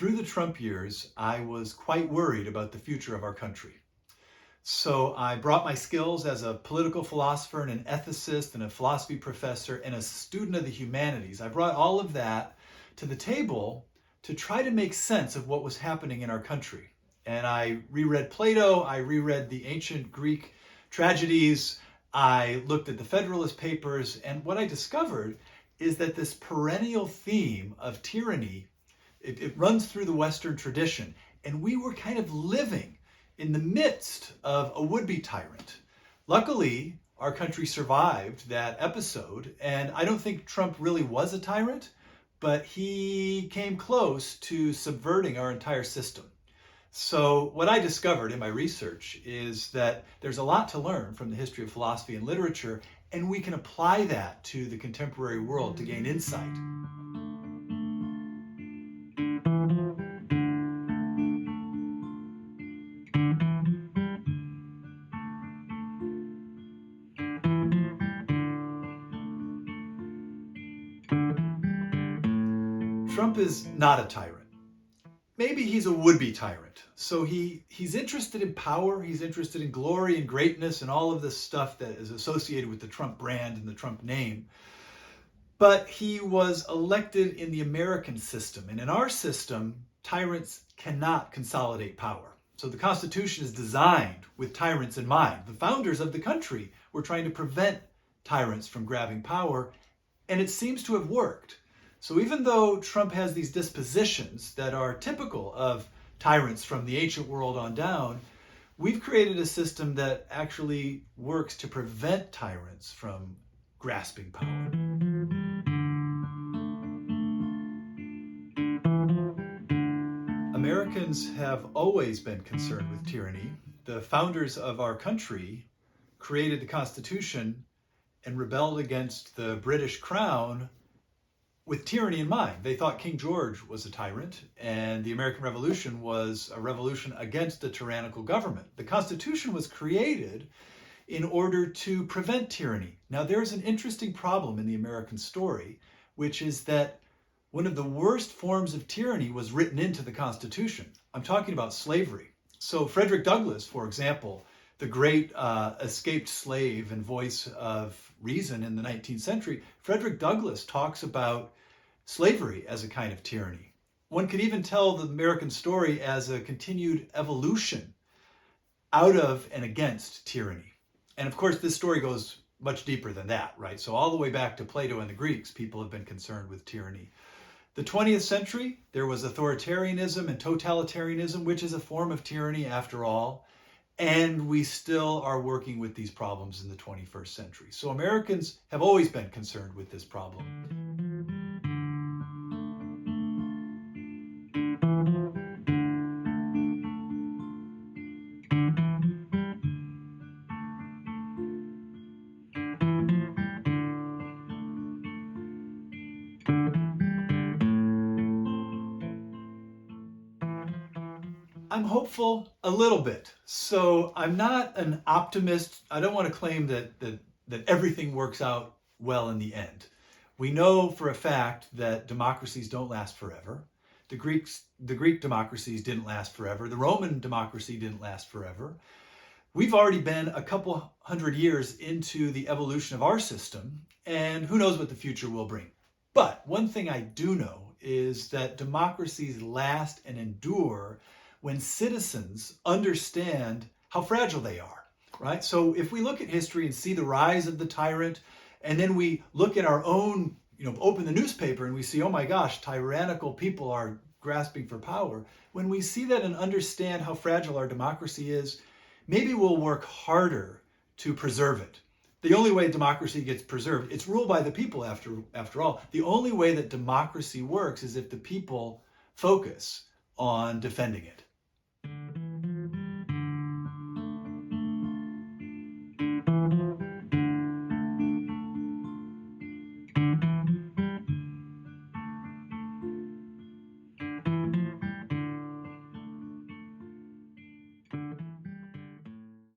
through the Trump years, I was quite worried about the future of our country. So I brought my skills as a political philosopher and an ethicist and a philosophy professor and a student of the humanities. I brought all of that to the table to try to make sense of what was happening in our country. And I reread Plato, I reread the ancient Greek tragedies, I looked at the Federalist Papers, and what I discovered is that this perennial theme of tyranny, it runs through the Western tradition, and we were kind of living in the midst of a would-be tyrant. Luckily, our country survived that episode, and I don't think Trump really was a tyrant, but he came close to subverting our entire system. So what I discovered in my research is that there's a lot to learn from the history of philosophy and literature, and we can apply that to the contemporary world to gain insight. Trump is not a tyrant. Maybe he's a would-be tyrant. So he's interested in power, he's interested in glory and greatness and all of this stuff that is associated with the Trump brand and the Trump name. But he was elected in the American system. And in our system, tyrants cannot consolidate power. So the Constitution is designed with tyrants in mind. The founders of the country were trying to prevent tyrants from grabbing power, and it seems to have worked. So even though Trump has these dispositions that are typical of tyrants from the ancient world on down, we've created a system that actually works to prevent tyrants from grasping power. Americans have always been concerned with tyranny. The founders of our country created the Constitution and rebelled against the British Crown with tyranny in mind. They thought King George was a tyrant, and the American Revolution was a revolution against a tyrannical government. The Constitution was created in order to prevent tyranny. Now, there's an interesting problem in the American story, which is that one of the worst forms of tyranny was written into the Constitution. I'm talking about slavery. So Frederick Douglass, for example, the great escaped slave and voice of reason in the 19th century, Frederick Douglass talks about slavery as a kind of tyranny. One could even tell the American story as a continued evolution out of and against tyranny. And of course, this story goes much deeper than that, right? So all the way back to Plato and the Greeks, people have been concerned with tyranny. The 20th century, there was authoritarianism and totalitarianism, which is a form of tyranny after all. And we still are working with these problems in the 21st century. So Americans have always been concerned with this problem. I'm hopeful a little bit. So I'm not an optimist. I don't want to claim that everything works out well in the end. We know for a fact that democracies don't last forever. The Greek democracies didn't last forever. The Roman democracy didn't last forever. We've already been a couple hundred years into the evolution of our system, and who knows what the future will bring. But one thing I do know is that democracies last and endure when citizens understand how fragile they are, right? So if we look at history and see the rise of the tyrant, and then we look at our own, open the newspaper and we see, oh my gosh, tyrannical people are grasping for power. When we see that and understand how fragile our democracy is, maybe we'll work harder to preserve it. The only way democracy gets preserved, it's ruled by the people after all. The only way that democracy works is if the people focus on defending it.